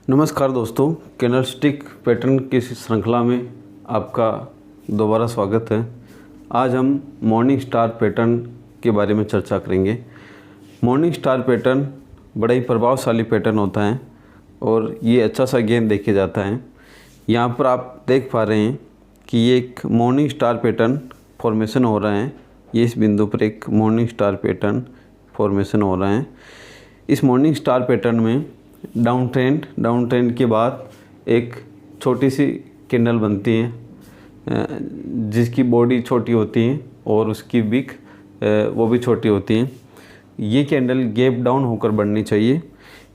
नमस्कार दोस्तों, candlestick pattern की इस श्रृंखला में आपका दोबारा स्वागत है। आज हम मॉर्निंग स्टार पैटर्न के बारे में चर्चा करेंगे। मॉर्निंग स्टार पैटर्न बड़ा ही प्रभावशाली पैटर्न होता है और ये अच्छा सा गेम देखे जाता है। यहाँ पर आप देख पा रहे हैं कि ये एक मॉर्निंग स्टार पैटर्न फॉर्मेशन हो रहा है। ये इस बिंदु पर एक मॉर्निंग स्टार पैटर्न फॉर्मेशन हो रहा है। इस मॉर्निंग स्टार पैटर्न में डाउन ट्रेंड के बाद एक छोटी सी कैंडल बनती है जिसकी बॉडी छोटी होती है और उसकी विक वो भी छोटी होती है। ये कैंडल गैप डाउन होकर बननी चाहिए।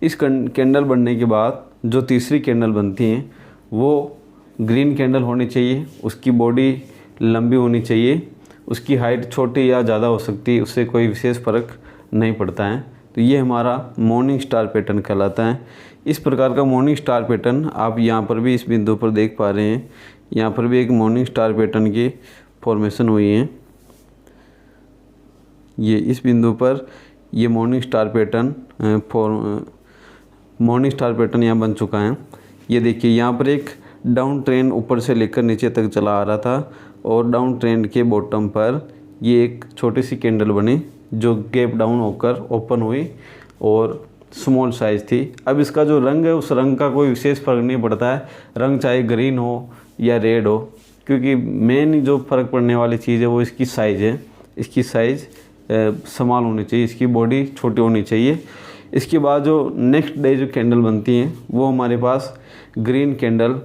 इस कैंडल बनने के बाद जो तीसरी कैंडल बनती है वो ग्रीन कैंडल होनी चाहिए। उसकी बॉडी लंबी होनी चाहिए। उसकी हाइट छोटी या ज़्यादा हो सकती है, उससे कोई विशेष फ़र्क नहीं पड़ता है। तो ये हमारा मॉर्निंग स्टार पैटर्न कहलाता है। इस प्रकार का मॉर्निंग स्टार पैटर्न आप यहाँ पर भी इस बिंदु पर देख पा रहे हैं। यहाँ पर भी एक मॉर्निंग स्टार पैटर्न की फॉर्मेशन हुई है। ये इस बिंदु पर ये मॉर्निंग स्टार पैटर्न यहाँ बन चुका है। ये देखिए, यहाँ पर एक डाउन ट्रेंड ऊपर से लेकर नीचे तक चला आ रहा था और डाउन ट्रेंड के बॉटम पर ये एक छोटी सी कैंडल बनी जो गैप डाउन होकर ओपन हुई और स्मॉल साइज़ थी। अब इसका जो रंग है उस रंग का कोई विशेष फ़र्क नहीं पड़ता है, रंग चाहे ग्रीन हो या रेड हो, क्योंकि मेन जो फ़र्क पड़ने वाली चीज़ है वो इसकी साइज़ है। इसकी साइज़ स्मॉल होनी चाहिए, इसकी बॉडी छोटी होनी चाहिए। इसके बाद जो नेक्स्ट डे जो कैंडल बनती हैं वो हमारे पास ग्रीन कैंडल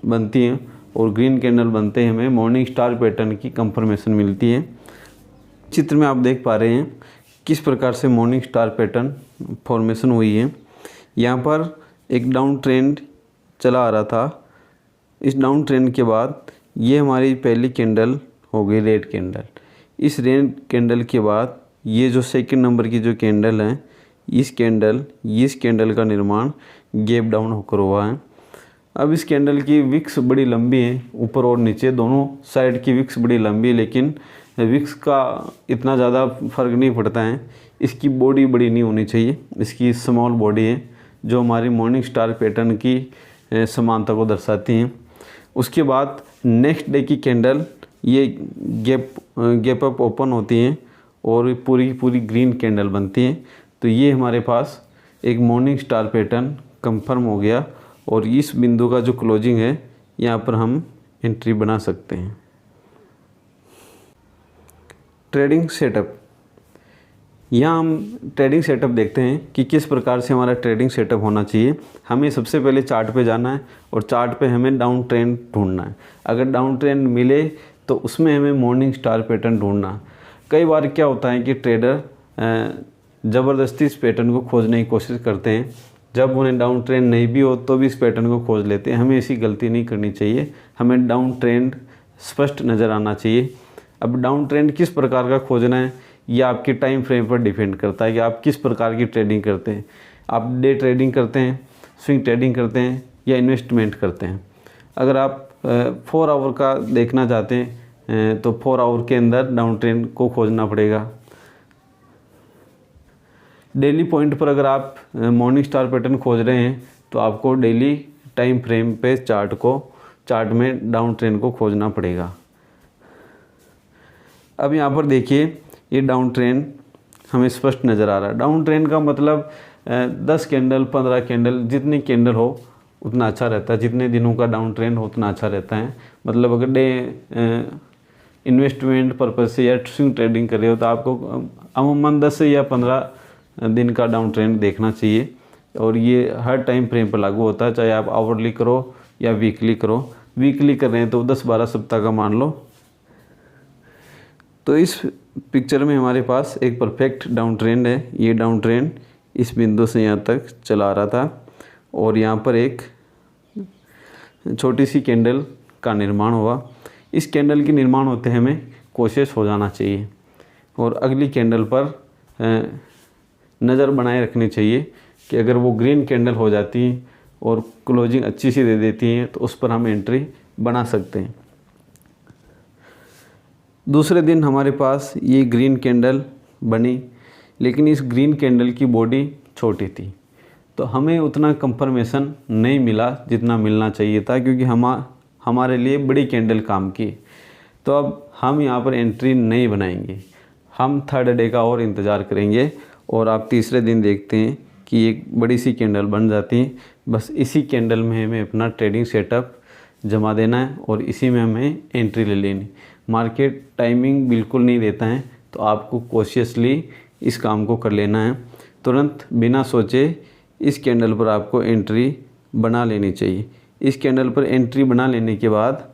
बनती हैं और ग्रीन कैंडल बनते हमें मॉर्निंग स्टार पैटर्न की कंफर्मेशन मिलती है। चित्र में आप देख पा रहे हैं किस प्रकार से मॉर्निंग स्टार पैटर्न फॉर्मेशन हुई है। यहाँ पर एक डाउन ट्रेंड चला आ रहा था। इस डाउन ट्रेंड के बाद ये हमारी पहली कैंडल हो गई रेड कैंडल। इस रेड कैंडल के बाद ये जो सेकंड नंबर की जो कैंडल है इस कैंडल का निर्माण गैप डाउन होकर हुआ है। अब इस कैंडल की विक्स बड़ी लंबी है, ऊपर और नीचे दोनों साइड की विक्स बड़ी लंबी है, लेकिन विक्स का इतना ज़्यादा फर्क नहीं पड़ता है। इसकी बॉडी बड़ी नहीं होनी चाहिए, इसकी स्मॉल बॉडी है जो हमारी मॉर्निंग स्टार पैटर्न की समानता को दर्शाती हैं। उसके बाद नेक्स्ट डे की कैंडल ये गैप अप ओपन होती हैं और पूरी ग्रीन कैंडल बनती हैं। तो ये हमारे पास एक मॉर्निंग स्टार पैटर्न कंफर्म हो गया और इस बिंदु का जो क्लोजिंग है यहाँ पर हम एंट्री बना सकते हैं। ट्रेडिंग सेटअप, यहाँ हम ट्रेडिंग सेटअप देखते हैं कि किस प्रकार से हमारा ट्रेडिंग सेटअप होना चाहिए। हमें सबसे पहले चार्ट पे जाना है और चार्ट पे हमें डाउन ट्रेंड ढूंढना है। अगर डाउन ट्रेंड मिले तो उसमें हमें मॉर्निंग स्टार पैटर्न ढूंढना। कई बार क्या होता है कि ट्रेडर ज़बरदस्ती इस पैटर्न को खोजने की कोशिश करते हैं। जब उन्हें डाउन ट्रेंड नहीं भी हो तो भी इस पैटर्न को खोज लेते हैं। हमें ऐसी गलती नहीं करनी चाहिए। हमें डाउन ट्रेंड स्पष्ट नज़र आना चाहिए। अब डाउन ट्रेंड किस प्रकार का खोजना है यह आपके टाइम फ्रेम पर डिपेंड करता है कि आप किस प्रकार की ट्रेडिंग करते हैं। आप डे ट्रेडिंग करते हैं, स्विंग ट्रेडिंग करते हैं या इन्वेस्टमेंट करते हैं। अगर आप 4 आवर का देखना चाहते हैं तो 4 आवर के अंदर डाउन ट्रेंड को खोजना पड़ेगा। डेली पॉइंट पर अगर आप मॉर्निंग स्टार पैटर्न खोज रहे हैं तो आपको डेली टाइम फ्रेम पे चार्ट में डाउन ट्रेंड को खोजना पड़ेगा। अब यहाँ पर देखिए, ये डाउन ट्रेंड हमें स्पष्ट नज़र आ रहा है। डाउन ट्रेंड का मतलब 10 कैंडल 15 कैंडल जितनी कैंडल हो उतना अच्छा रहता है। जितने दिनों का डाउन ट्रेंड हो उतना अच्छा रहता है। मतलब अगर डे इन्वेस्टमेंट पर्पज़ से या स्विंग ट्रेडिंग कर रहे हो तो आपको अमूमन 10 से या 15 दिन का डाउन ट्रेंड देखना चाहिए और ये हर टाइम फ्रेम पर लागू होता है, चाहे आप आवरली करो या वीकली करो। वीकली कर रहे हैं तो 10-12 सप्ताह का मान लो। तो इस पिक्चर में हमारे पास एक परफेक्ट डाउन ट्रेंड है। ये डाउन ट्रेंड इस बिंदु से यहाँ तक चला आ रहा था और यहाँ पर एक छोटी सी कैंडल का निर्माण हुआ। इस कैंडल के निर्माण होते हमें कोशिश हो जाना चाहिए और अगली कैंडल पर नज़र बनाए रखनी चाहिए कि अगर वो ग्रीन कैंडल हो जाती है और क्लोजिंग अच्छी सी दे देती हैं तो उस पर हम एंट्री बना सकते हैं। दूसरे दिन हमारे पास ये ग्रीन कैंडल बनी, लेकिन इस ग्रीन कैंडल की बॉडी छोटी थी। तो हमें उतना कंफर्मेशन नहीं मिला जितना मिलना चाहिए था, क्योंकि हमारे लिए बड़ी कैंडल काम की। तो अब हम यहाँ पर एंट्री नहीं बनाएंगे, हम थर्ड डे का और इंतज़ार करेंगे और आप तीसरे दिन देखते हैं कि एक बड़ी सी कैंडल बन जाती है। बस इसी कैंडल में हमें अपना ट्रेडिंग सेटअप जमा देना है और इसी में हमें एंट्री ले लेनी। मार्केट टाइमिंग बिल्कुल नहीं देता है, तो आपको कॉशियसली इस काम को कर लेना है। तुरंत बिना सोचे इस कैंडल पर आपको एंट्री बना लेनी चाहिए। इस कैंडल पर एंट्री बना लेने के बाद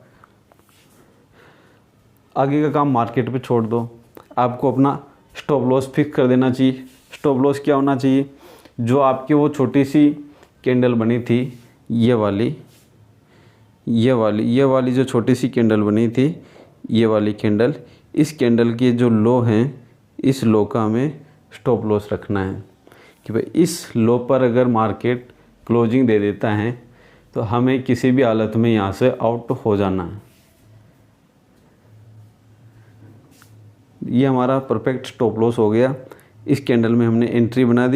आगे का काम मार्केट पे छोड़ दो। आपको अपना स्टॉप लॉस फिक्स कर देना चाहिए। स्टॉप लॉस क्या होना चाहिए? जो आपकी वो छोटी सी कैंडल बनी थी, ये वाली जो छोटी सी कैंडल बनी थी, ये वाली कैंडल, इस कैंडल के जो लो हैं, इस लो का हमें स्टॉप लॉस रखना है कि भाई इस लो पर अगर मार्केट क्लोजिंग दे देता है तो हमें किसी भी हालत में यहाँ से आउट हो जाना है। ये हमारा परफेक्ट स्टॉप लॉस हो गया। इस कैंडल में हमने एंट्री बना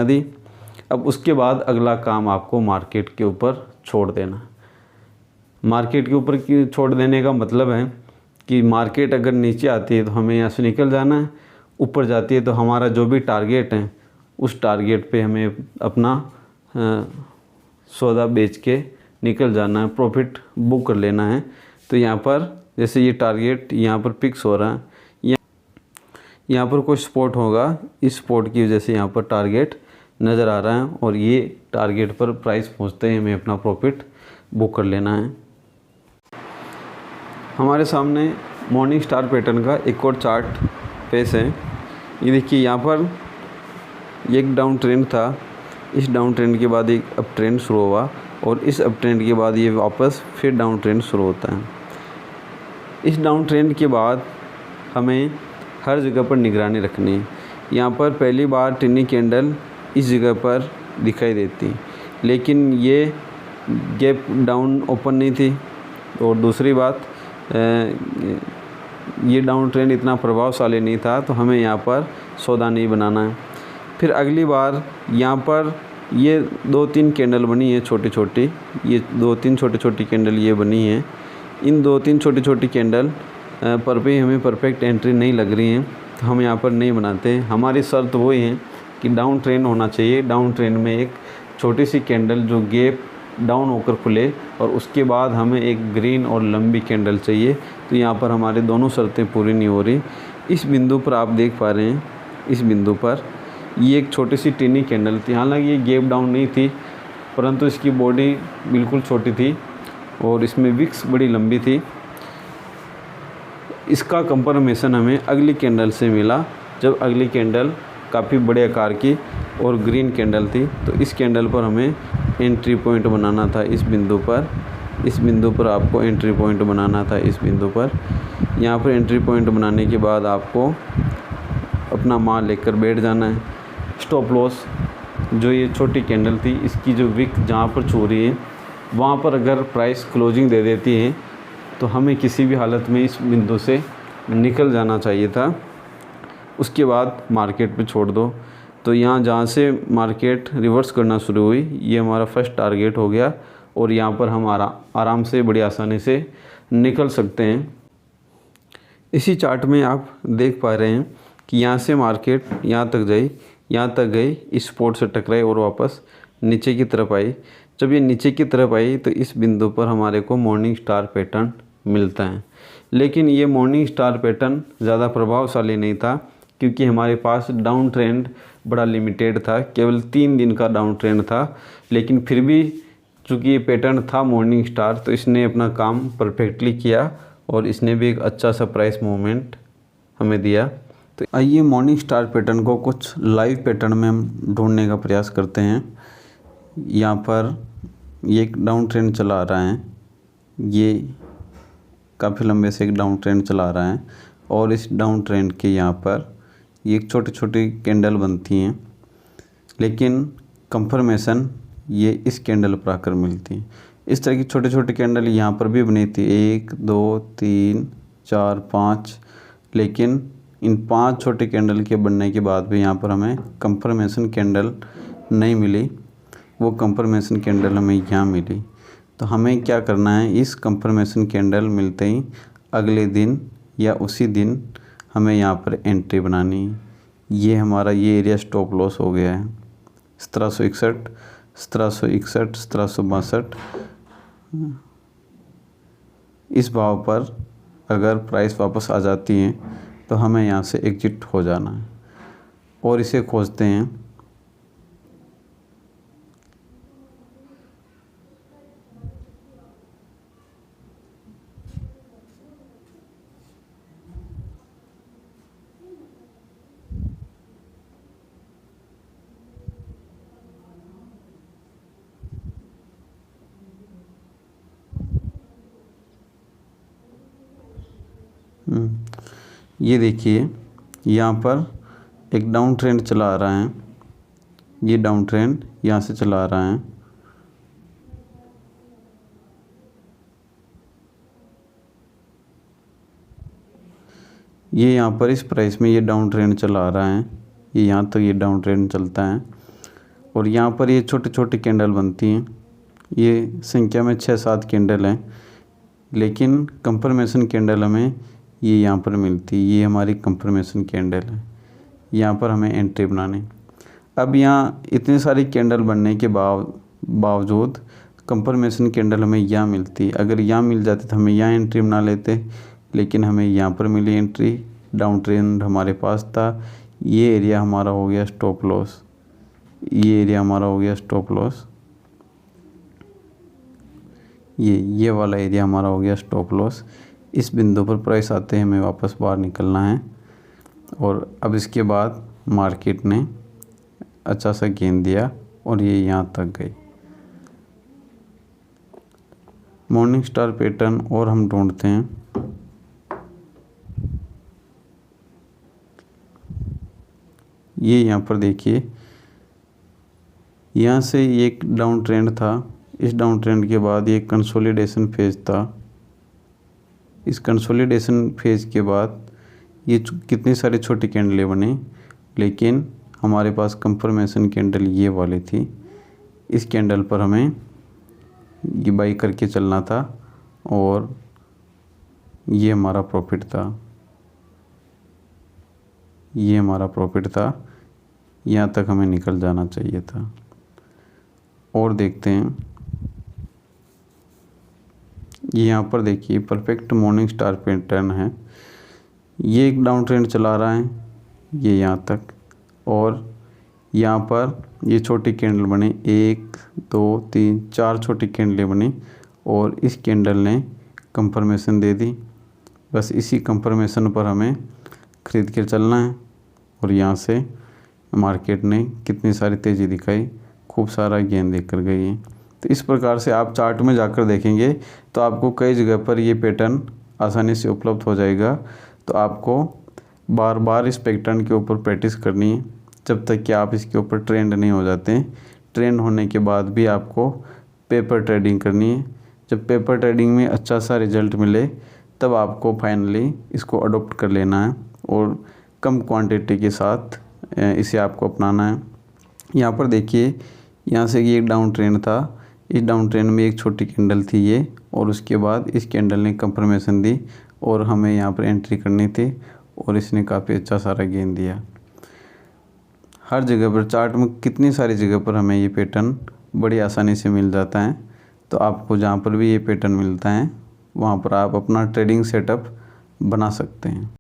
दी। अब उसके बाद अगला काम आपको मार्केट के ऊपर छोड़ देना। मार्केट के ऊपर छोड़ देने का मतलब है कि मार्केट अगर नीचे आती है तो हमें यहाँ से निकल जाना है, ऊपर जाती है तो हमारा जो भी टारगेट है उस टारगेट पे हमें अपना सौदा बेच के निकल जाना है, प्रॉफिट बुक कर लेना है। तो यहाँ पर जैसे ये टारगेट यहाँ पर फिक्स हो रहा है, यहाँ पर कोई सपोर्ट होगा, इस सपोर्ट की वजह से यहाँ पर टारगेट नज़र आ रहा है और ये टारगेट पर प्राइस पहुँचते ही हमें अपना प्रॉफिट बुक कर लेना है। हमारे सामने मॉर्निंग स्टार पैटर्न का एक और चार्ट पेश है। ये देखिए, यहाँ पर एक डाउन ट्रेंड था, इस डाउन ट्रेंड के बाद एक अप ट्रेंड शुरू हुआ और इस अप ट्रेंड के बाद ये वापस फिर डाउन ट्रेंड शुरू होता है। इस डाउन ट्रेंड के बाद हमें हर जगह पर निगरानी रखनी है। यहाँ पर पहली बार टिनी कैंडल इस जगह पर दिखाई देती, लेकिन ये गैप डाउन ओपन नहीं थी। और दूसरी बात, ये डाउन ट्रेंड इतना प्रभावशाली नहीं था, तो हमें यहाँ पर सौदा नहीं बनाना है। फिर अगली बार यहाँ पर ये 2-3 कैंडल बनी है छोटी छोटी, ये 2-3 छोटी छोटी कैंडल ये बनी है। इन 2-3 छोटी छोटी कैंडल पर भी हमें परफेक्ट एंट्री नहीं लग रही हैं, तो हम यहाँ पर नहीं बनाते। हमारी शर्त वही है कि डाउन ट्रेंड होना चाहिए। डाउन ट्रेंड में एक छोटी सी कैंडल जो गैप डाउन होकर खुले और उसके बाद हमें एक ग्रीन और लंबी कैंडल चाहिए। तो यहाँ पर हमारे दोनों शर्तें पूरी नहीं हो रही। इस बिंदु पर आप देख पा रहे हैं, इस बिंदु पर ये एक छोटी सी टिनी कैंडल थी। हालांकि ये गैप डाउन नहीं थी, परंतु इसकी बॉडी बिल्कुल छोटी थी और इसमें विक्स बड़ी लंबी थी। इसका कंफर्मेशन हमें अगली कैंडल से मिला, जब अगली कैंडल काफ़ी बड़े आकार की और ग्रीन कैंडल थी। तो इस कैंडल पर हमें एंट्री पॉइंट बनाना था। इस बिंदु पर आपको एंट्री पॉइंट बनाना था। इस बिंदु पर यहाँ पर एंट्री पॉइंट बनाने के बाद आपको अपना माल लेकर बैठ जाना है। स्टॉप लॉस जो ये छोटी कैंडल थी, इसकी जो विक जहाँ पर छू रही है वहाँ पर अगर प्राइस क्लोजिंग दे देती है तो हमें किसी भी हालत में इस बिंदु से निकल जाना चाहिए था। उसके बाद मार्केट पे छोड़ दो। तो यहाँ जहाँ से मार्केट रिवर्स करना शुरू हुई, ये हमारा फर्स्ट टारगेट हो गया और यहाँ पर हम आराम से बड़ी आसानी से निकल सकते हैं। इसी चार्ट में आप देख पा रहे हैं कि यहाँ से मार्केट यहाँ तक गई, इस सपोर्ट से टकराई और वापस नीचे की तरफ आई। जब ये नीचे की तरफ आई तो इस बिंदु पर हमारे को मॉर्निंग स्टार पैटर्न मिलता है। लेकिन ये मॉर्निंग स्टार पैटर्न ज़्यादा प्रभावशाली नहीं था, क्योंकि हमारे पास डाउन ट्रेंड बड़ा लिमिटेड था, केवल 3 दिन का डाउन ट्रेंड था। लेकिन फिर भी चूँकि ये पैटर्न था मॉर्निंग स्टार, तो इसने अपना काम परफेक्टली किया और इसने भी एक अच्छा सा प्राइस मूवमेंट हमें दिया। तो आइए मॉर्निंग स्टार पैटर्न को कुछ लाइव पैटर्न में हम ढूंढने का प्रयास करते हैं। यहाँ पर ये एक डाउन ट्रेंड चला आ रहा है, ये काफ़ी लंबे से एक डाउन ट्रेंड चला रहा है और इस डाउन ट्रेंड के यहाँ पर ये एक छोटी छोटी कैंडल बनती हैं, लेकिन कंफर्मेशन ये इस कैंडल पर आकर मिलती है। इस तरह की छोटी छोटी कैंडल यहाँ पर भी बनी थी, 1 2 3 4 5, लेकिन इन 5 छोटे कैंडल के बनने के बाद भी यहाँ पर हमें कंफर्मेशन कैंडल नहीं मिली, वो कंफर्मेशन कैंडल हमें यहाँ मिली। तो हमें क्या करना है, इस कंफर्मेशन कैंडल मिलते ही अगले दिन या उसी दिन हमें यहाँ पर एंट्री बनानी। ये हमारा ये एरिया स्टॉप लॉस हो गया है 1761, 1761, 1762। इस भाव पर अगर प्राइस वापस आ जाती है तो हमें यहाँ से एग्जिट हो जाना है और इसे खोजते हैं। ये देखिए यहाँ पर एक डाउन ट्रेंड चला आ रहा है, ये डाउन ट्रेंड यहाँ से चला आ रहा है। ये यहाँ पर इस प्राइस में ये डाउन ट्रेंड चला आ रहा है, ये यहाँ तक ये डाउन ट्रेंड चलता है और यहाँ पर ये छोटे छोटे कैंडल बनती हैं। ये संख्या में 6-7 कैंडल हैं, लेकिन कंफर्मेशन कैंडल हमें ये यहाँ पर मिलती है। ये हमारी कंफर्मेशन कैंडल है, यहाँ पर हमें एंट्री बनानी। अब यहाँ इतनी सारी कैंडल बनने के बावजूद कंफर्मेशन कैंडल हमें यहाँ मिलती। अगर यहाँ मिल जाती तो हमें यहाँ एंट्री बना लेते, लेकिन हमें यहाँ पर मिली एंट्री। डाउन ट्रेंड हमारे पास था, ये एरिया हमारा हो गया स्टॉप लॉस, ये एरिया हमारा हो गया स्टॉप लॉस, ये वाला एरिया हमारा हो गया स्टॉप लॉस। इस बिंदु पर प्राइस आते हैं हमें वापस बाहर निकलना है और अब इसके बाद मार्केट ने अच्छा सा गेन दिया और ये यहाँ तक गई। मॉर्निंग स्टार पैटर्न और हम ढूंढते हैं। ये यहाँ पर देखिए, यहाँ से एक डाउन ट्रेंड था, इस डाउन ट्रेंड के बाद ये कंसोलिडेशन फेज था। इस कंसोलिडेशन फेज के बाद ये कितनी सारी छोटी कैंडलें बनी, लेकिन हमारे पास कंफर्मेशन कैंडल ये वाली थी। इस कैंडल पर हमें ये बाई करके चलना था और ये हमारा प्रॉफिट था, ये हमारा प्रॉफिट था। यहाँ तक हमें निकल जाना चाहिए था। और देखते हैं, ये यहाँ पर देखिए परफेक्ट मॉर्निंग स्टार पैटर्न है। ये एक डाउन ट्रेंड चला रहा है, ये यहाँ तक, और यहाँ पर ये छोटी कैंडल बनी, 1 2 3 4 छोटी कैंडलें बनी और इस कैंडल ने कंफर्मेशन दे दी। बस इसी कंफर्मेशन पर हमें ख़रीद के चलना है और यहाँ से मार्केट ने कितनी सारी तेज़ी दिखाई, खूब सारा गेन देकर गई है। तो इस प्रकार से आप चार्ट में जाकर देखेंगे तो आपको कई जगह पर ये पैटर्न आसानी से उपलब्ध हो जाएगा। तो आपको बार बार इस पैटर्न के ऊपर प्रैक्टिस करनी है जब तक कि आप इसके ऊपर ट्रेंड नहीं हो जाते हैं। ट्रेंड होने के बाद भी आपको पेपर ट्रेडिंग करनी है। जब पेपर ट्रेडिंग में अच्छा सा रिजल्ट मिले तब आपको फाइनली इसको अडोप्ट कर लेना है और कम क्वांटिटी के साथ इसे आपको अपनाना है। यहाँ पर देखिए, यहाँ से ये एक डाउन ट्रेंड था, इस डाउन ट्रेंड में एक छोटी कैंडल थी ये, और उसके बाद इस कैंडल ने कंफर्मेशन दी और हमें यहाँ पर एंट्री करनी थी और इसने काफ़ी अच्छा सारा गेन दिया। हर जगह पर चार्ट में कितनी सारी जगह पर हमें ये पैटर्न बड़ी आसानी से मिल जाता है। तो आपको जहाँ पर भी ये पैटर्न मिलता है वहाँ पर आप अपना ट्रेडिंग सेटअप बना सकते हैं।